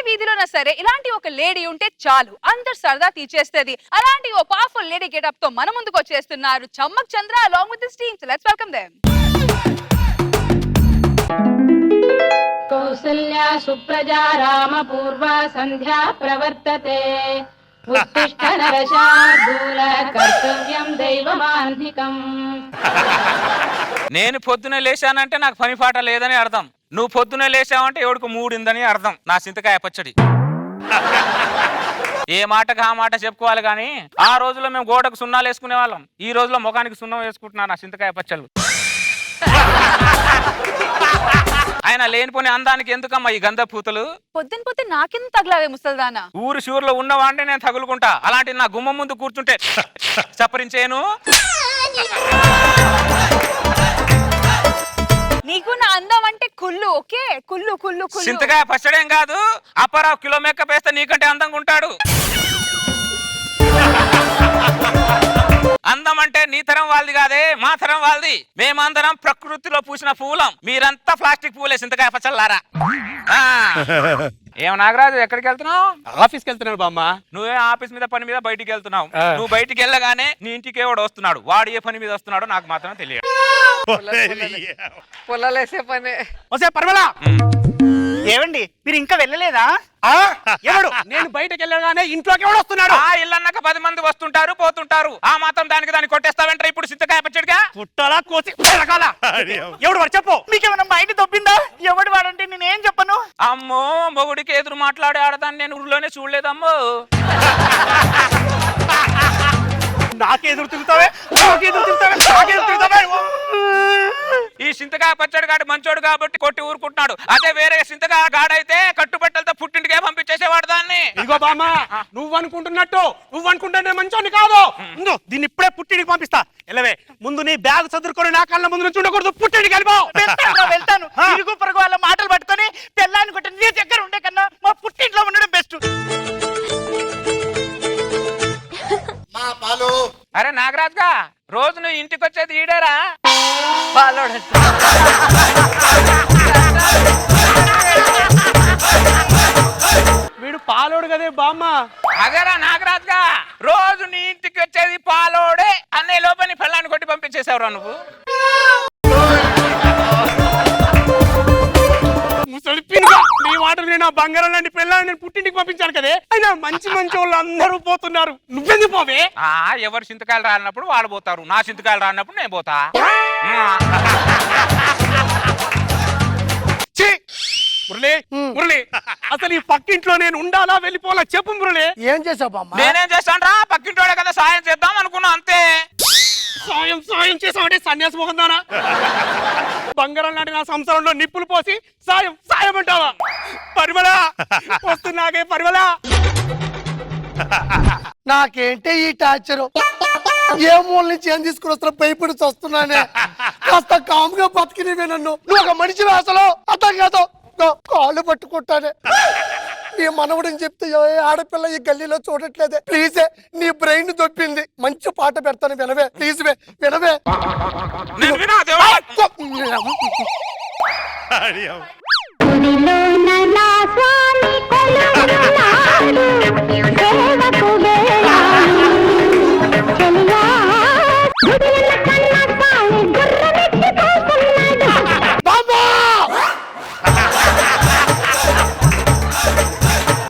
వీధిలోనా సరే ఇలాంటి ఒక లేడీ ఉంటే చాలు, అందరు సరదా తీర్చేస్తది. అలాంటి ఓ పవర్ఫుల్ లేడీ గెటప్ తో మన ముందుకు వచ్చేస్తున్నారు చమ్మక్ చంద్ర along with his team. So let's welcome them. Kausalya Supraja Rama పూర్వ సంధ్యా ప్రవర్తతే ఉత్తిష్ట నరశార్దూల కర్తవ్యం దైవమాన్ధికం. నేను పొద్దునే లేచానంటే నాకు పని పాట లేదని అర్థం. నువ్వు పొద్దునే లేచావంటే ఎవడికి మూడిందని అర్థం. నా చింతకాయ పచ్చడి. ఏ మాటకు ఆ మాట చెప్పుకోవాలి కానీ ఆ రోజుల్లో మేము గోడకు సున్నాలు వేసుకునే వాళ్ళం. ఈ రోజుల్లో ముఖానికి సున్నం వేసుకుంటున్నా నా చింతకాయ పచ్చళ్ళు. ఆయన లేనిపోని అందానికి ఎందుకమ్మా ఈ గంధ పూతలు? పొద్దున పొద్దున నాకెందుకు తగలావే ముసల్దానా? ఊరు షూర్లో ఉన్నవాంటే నేను తగులుకుంటా. అలాంటి నా గుమ్మం ముందు కూర్చుంటే చప్పరించేను. నీకు నా అందం అంటే కుళ్ళు. ఓకే, కుళ్ళు కుళ్ళు కుళ్ళు. చింతకాయ పచ్చడేం కాదు, అప్పారావు కిలో మేకప్ వేస్తే నీకంటే అందంగా ఉంటాడు. అందం అంటే నీ తరం వాళ్ళది కాదే, మా తరం వాళ్ళది. మేమందరం ప్రకృతిలో పూసిన పూలం, మీరంతా ప్లాస్టిక్ పూలే చింతకాయ పచ్చళ్ళారా. ఏం నాగరాజు, ఎక్కడికి వెళ్తున్నావు? ఆఫీస్కి వెళ్తున్నాడు బామ్మ. నువ్వే ఆఫీస్ మీద పని మీద బయటికి వెళ్తున్నావు. నువ్వు బయటికి వెళ్ళగానే నీ ఇంటికి ఎవడు వస్తున్నాడు, వాడు ఏ పని మీద వస్తున్నాడో నాకు మాత్రం తెలియదు. పొలాలేసే పని. పర్వాలా ఏమండి మీరు ఇంకా వెళ్ళలేదా? ఎవడు? నేను బయటకు వెళ్ళగానే ఇంట్లోకి ఎవడు వస్తున్నాడు? ఆ ఇల్లన్నాక 10 మంది వస్తుంటారు పోతుంటారు. ఆ మాత్రం దాన్ని కొట్టేస్తావంటారు ఇప్పుడు చింతకాయ పచ్చడిగా? పుట్టాలా కోసి రకాల ఎవడు వాడు చెప్పు. మీకేమైనా మైండ్ దొబ్బిందా? ఎవడు వాడంటే నేనేం చెప్పను. అమ్మో, మొగుడికి ఎదురు మాట్లాడే ఆడదాన్ని నేను ఊర్లోనే చూడలేదమ్మో. నాకెదురు తిరుగుతావే, నాకెదురు తిరుగుతావే, నాకెదురు తిరుగుతావే. ఈ చింతకాయ పచ్చడి గాడు మంచోడు కాబట్టి కొట్టి ఊరుకుంటున్నాడు. అదే వేరే చింతకాయ గాడైతే కట్టుబట్టలతో పుట్టింటికే పంపించేసేవాడు దాన్ని. ఇదిగో బామ్మ, నువ్వు అనుకుంటుంటే మంచోని కాదు. దీన్ని ఇప్పుడే పుట్టింటికి పంపిస్తా. ఎలవే, ముందు నీ బ్యాగ్ చదువుకొని నా కళ్ళ ముందు నుంచి ఉండకూడదు. పుట్టింటికి వెళ్ళిపో. వెళ్తాను. ఇరుగు పొరుగు వాళ్ళ మాటలు పట్టుకొని తెల్లాన్ని కొట్టి నీ దగ్గర ఉండే కన్నా మా పుట్టింట్లో ఉండడం బెస్ట్. అరే నాగరాజ్గా, రోజు నువ్వు ఇంటికి వచ్చేది ఈడేరా? వీడు పాలోడు కదే బామ్మ. అదేరా నాగరాజ్గా, రోజు నీ ఇంటికి వచ్చేది పాలోడే. అన్నయ్య లోపని పెళ్ళాన్ని కొట్టి పంపించేసావురా నువ్వు. నీ మాటలు నేను ఆ బంగారం లాంటి పిల్లల్ని నేను పుట్టింటికి పంపించాను కదే. అయినా మంచి వాళ్ళు అందరూ పోతున్నారు, నువ్వెందుకు పోవే? ఎవరు చింతకాయలు రానప్పుడు వాళ్ళు పోతారు, నా చింతకాయలు రానప్పుడు నేను పోతా. మురళి, అసలు ఈ పక్కింట్లో నేను ఉండాలా వెళ్ళిపోవాలా చెప్పు మురళి. ఏం చేసావు బామ్మ? నేనేం చేస్తాను రా, పక్కింటోడే కదా సాయం చేద్దాం అనుకున్నా అంతే. సాయం చేసావంటే సన్యాసి మోహందానా? బంగారం లాంటి నా సంసారంలో నిప్పులు పోసి సాయం అంటావా? పరిమళ వస్తున్నాగే పరిమళ. నాకేంటే ఈ టార్చరు? ఏ మూల నుంచి ఏం తీసుకుని వస్తున్నా భయపడి వస్తున్నానే. కాస్త కాముగా బతికినవే నన్ను. నువ్వు ఒక మనిషి అసలు అర్థం కాదు. కాళ్ళు పట్టుకుంటానే. నీ మనవడని చెప్తే ఆడపిల్ల ఈ గల్లీలో చూడట్లేదే. ప్లీజే, నీ బ్రెయిన్ దొప్పింది. మంచి పాట పెడతాను, వినవే ప్లీజ్. వినవే.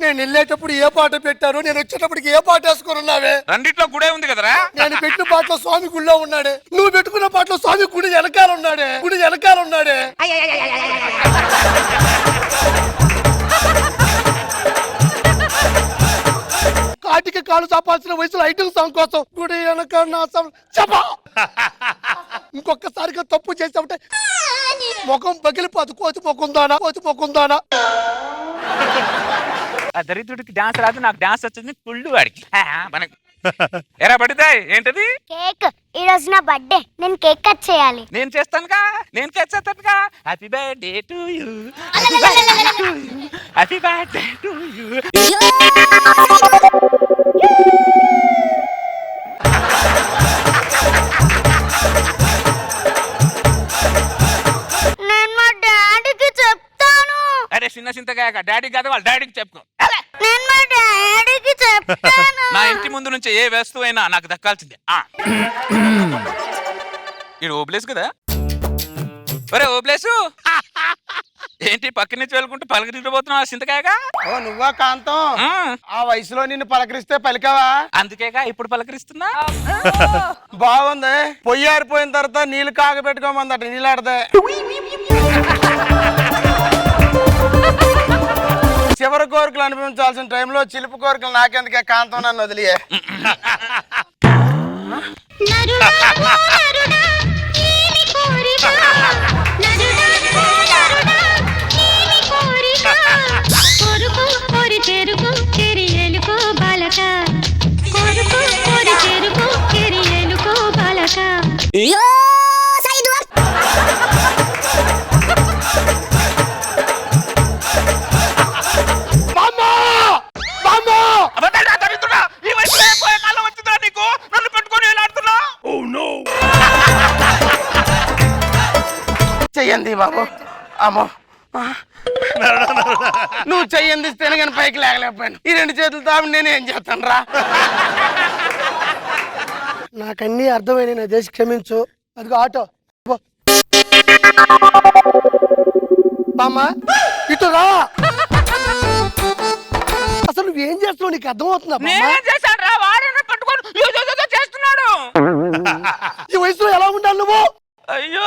నేను వెళ్ళేటప్పుడు ఏ పాట పెట్టారు, నేను వచ్చేటప్పటికి ఏ పాట వేసుకుని ఉన్నావే? రెండిట్లో గుడే ఉంది కదరా. నేను పెట్టిన పాటలో స్వామి గుడిలో ఉన్నాడే, నువ్వు పెట్టుకున్న పాటలో స్వామి గుడి వెనకాల ఉన్నాడే. కాటికి కాలు చాపాల్సిన వయసులో ఐటమ్ సాంగ్ కోసం గుడి వెనక నా చెప్పా. ఇంకొకసారిగా తప్పు చేసామంటే ముఖం పగిలిపోదు. కోతి మొక్కుందానా. ఆ దరిద్రుడికి డాన్స్ రాదు, నాకు డాన్స్ వచ్చింది పుల్లు వాడికి. మనకి ఎరా పడితే ఏంటది? కేక్. ఈ రోజు నా బర్త్డే, నేను కేక్ కట్ చేయాలి. నేను చేస్తానుగా. Happy birthday to you, happy birthday to you. నేను మా డాడీకి చెప్తాను. అరే చిన్న చింతకాయ డాడీకి కాదు, వాళ్ళ డాడీకి చెప్పుకో. ముందు నుంచి ఏ వస్తువు అయినా నాకు దక్కాల్సిందే. ఇది ఓబ్లేసు కదా? ఒరే ఓబ్లేసు, ఏంటి పక్క నుంచి వెళ్ళుకుంటూ పలకరించబోతున్నావు సింతకాయగా? ఓ నువ్వా కాంతం? ఆ వయసులో నిన్ను పలకరిస్తే పలికావా? అందుకేగా ఇప్పుడు పలకరిస్తున్నా. బాగుంది. పొయ్యి ఆరిపోయిన తర్వాత నీళ్లు కాగబెట్టుకోమందట, నీళ్ళు ఆడదే. చివరి కోరికలు అనిపించాల్సిన టైంలో చిలుపు కోరికలు నాకెందుకే కాంతం, నన్ను వదిలియే. ఈ వయసులో ఏ పోయే కాలం వచ్చిందా నీకు? నన్ను పెట్టుకొని వెళ్ళాడుతున్నావు. చెయ్యండి బాబు. అమ్మో, నువ్వు చెయ్యందిస్తేనే కానీ పైకి లేకలేకపోయాను. ఈ రెండు చేతులు తాపి నేను ఏం చేస్తాను రా. నాకన్నీ అర్థమైనా నా దేశ క్షమించు. అదిగో ఆటో. బామ్మ ఇటు రా. అసలు నువ్వేం చేస్తున్నావు? నీకు అర్థమవుతుందా? నేనేం చేశాను రా? వాడిని పట్టుకొని ఏదేదో చేస్తున్నాడు. ఈ వయసులో ఎలా ఉండాలి నువ్వు? అయ్యో,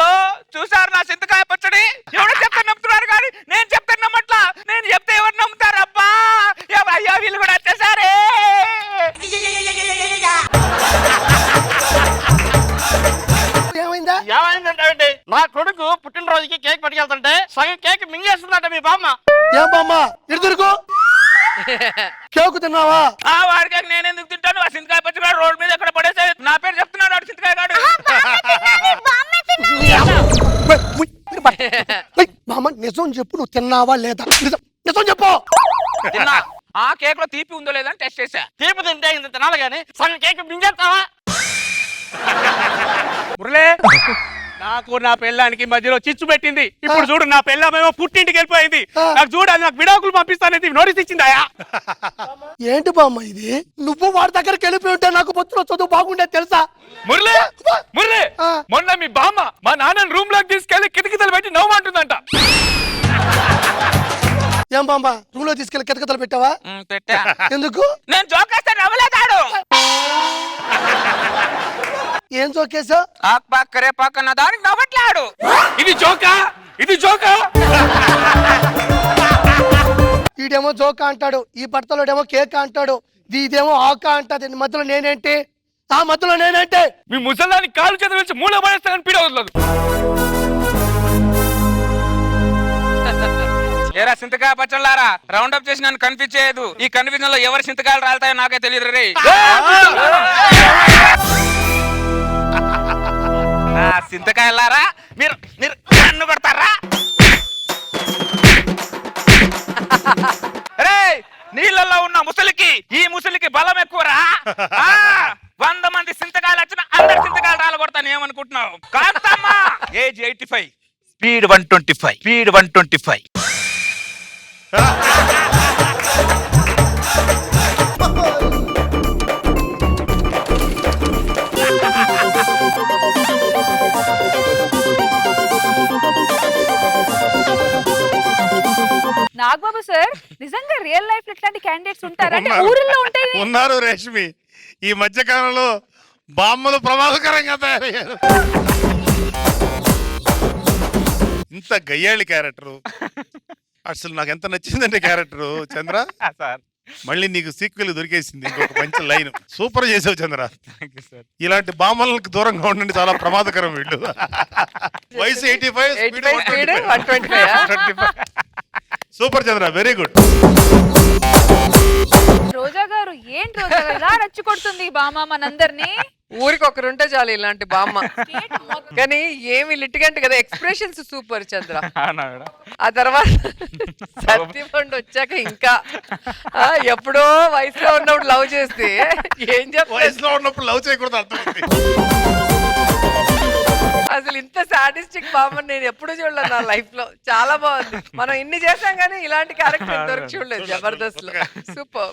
చూసారు నా చింతకాయ పచ్చడి? ఎవడో చెప్తే నమ్ముతున్నారు కానీ నేను చెప్తే నమ్మట్లా. నేను చెప్తే ఎవరు నమ్ముతారు? అబ్బా అయ్యో, వీళ్ళు కూడా వచ్చేసారే. ఏమైందా? ఏమైందంటే నా కొడుకు పుట్టినరోజుకి కేక్ పట్టుకెళ్తుంటే సగం కేక్ మింగేస్తుందట మీ బామ్మ. ఏం బామ్మ ఎదురుకో? కేకు తిన్నావా? వాడికి నేను ఎందుకు తింటాను? ఆ చింతకాయ పచ్చడి రోడ్ మీద ఎక్కడ పడేసే నా పేరు చెప్తున్నాడు వాడు చింతకాయ గాడు. బామ్మ నిజం చెప్పు, నువ్వు తిన్నావా లేదా? నిజం చెప్పు. తిన్నా. ఆ కేక్ లో తీపి ఉందో లేదని టెస్ట్ చేశా. తీపి తింటే ఇంత తినాలి కానీ సగం కేక్ మింగేస్తావా? మురళే, నాకు నా పెళ్ళానికి మధ్యలో చిచ్చు పెట్టింది. ఇప్పుడు చూడు, నా పెళ్ళామేమో పుట్టింటికి వెళ్ళిపోయింది. నాకు చూడు, అది నాకు విడాకులు పంపిస్తానని నోటీస్ ఇచ్చిందాయా? ఏంటి బామ్మ ఇది? నువ్వు వాడి దగ్గరికి వెళ్ళిపోయి ఉంటే నాకు పొత్తులో చదువు బాగుండేది తెలుసా? మురళి, మురళి, మొన్న మీ బామ్మ మా నాన్నని రూమ్ లోకి తీసుకెళ్లి కితకితలు పెట్టి నవ్వుమంటుందంట. ఏం బామ్మ రూమ్ లో తీసుకెళ్లి కితకితలు పెట్టావా? పెట్టా. ఎందుకు? నేను జోకేస్తే నవ్వలేదాడు. ఏం జోకేసావు? ఆక్ కరే పక్కన దానికి నవ్వట్లాడు. ఇది జోకా? ఇది జోకా? ఈడేమో జోకా అంటాడు, ఈ భర్తలోడేమో కేక అంటాడు, ఇదేమో ఆక అంటది. మధ్యలో నేనేంటి? ఆ మధ్యలో నేనేంటి? మీ ముసలాన్ని కాలు చేతుల నుంచి మూల పడేస్తానని పీడ వదలదు. ఏరా సింతకాయ పచ్చళ్ళారా, రౌండ్ అప్ చేసి నన్ను కన్ఫ్యూజ్ చేయదు. ఈ కన్ఫ్యూజన్ లో ఎవరు సింతకాయలు రాలుతాయో నాకే తెలియదు రే. సింతకాయలారా, మీరు మీరు నన్ను కొడతారా? రే, నీళ్ళల్లో ఉన్న ముసలికి ఈ ముసలికి బలం ఎక్కువరా. 100 మంది సింతకాయలు వచ్చిన అందరు సింతకాయలు రాలగొడతాను ఏమనుకుంటున్నావు? Kantamma age 85, speed 125, speed 125. Nagababu sir, నిజంగా రియల్ లైఫ్ లో ఇట్లాంటి క్యాండిడేట్స్ ఉంటారా? అంటే ఊరిలో ఉంటాయి. ఉన్నారు రేష్మి. ఈ మధ్య కాలంలో బామ్మలు ప్రమాదకరంగా తయారయ్యారు. ఇంత గయ్యాళి క్యారెక్టరు అసలు నాకు ఎంత నచ్చిందంటే క్యారెక్టరు చంద్ర. మళ్ళీ నీకు సీక్వెల్ దొరికేసింది. ఇంకొక మంచి లైన్ సూపర్ చేసావు చంద్ర. ఇలాంటి బామ్మలకు దూరంగా ఉండండి, చాలా ప్రమాదకరం వీళ్ళు. వయసు 85, స్పీడ్ 125. సూపర్ చంద్ర, వెరీ గుడ్. రోజా గారు ఏంటి రోజా గారు ఇలా నచ్చుకొడుతుంది బామ్మ మనందరినీ? ఊరికి ఒకరుంటే చాలు ఇలాంటి బామ్మ. కానీ ఏమి లిటిగెంట్ కదా, ఎక్స్ప్రెషన్స్ సూపర్ చంద్ర. ఆ తర్వాత సత్యపండు వచ్చాక ఇంకా ఎప్పుడో వయసులో ఉన్నప్పుడు లవ్ చేస్తే ఏం చెప్తా, వయసులో ఉన్నప్పుడు లవ్ చేయకూడదు అర్థమైంది. అసలు ఇంత సాడిస్టిక్ బామ్మని నేను ఎప్పుడు చూడలేదు నా లైఫ్ లో. చాలా బాగుంది. మనం ఇన్ని చేసాం కానీ ఇలాంటి క్యారెక్టర్ దొరికి చూడలేదు జబర్దస్త్ లో. సూపర్.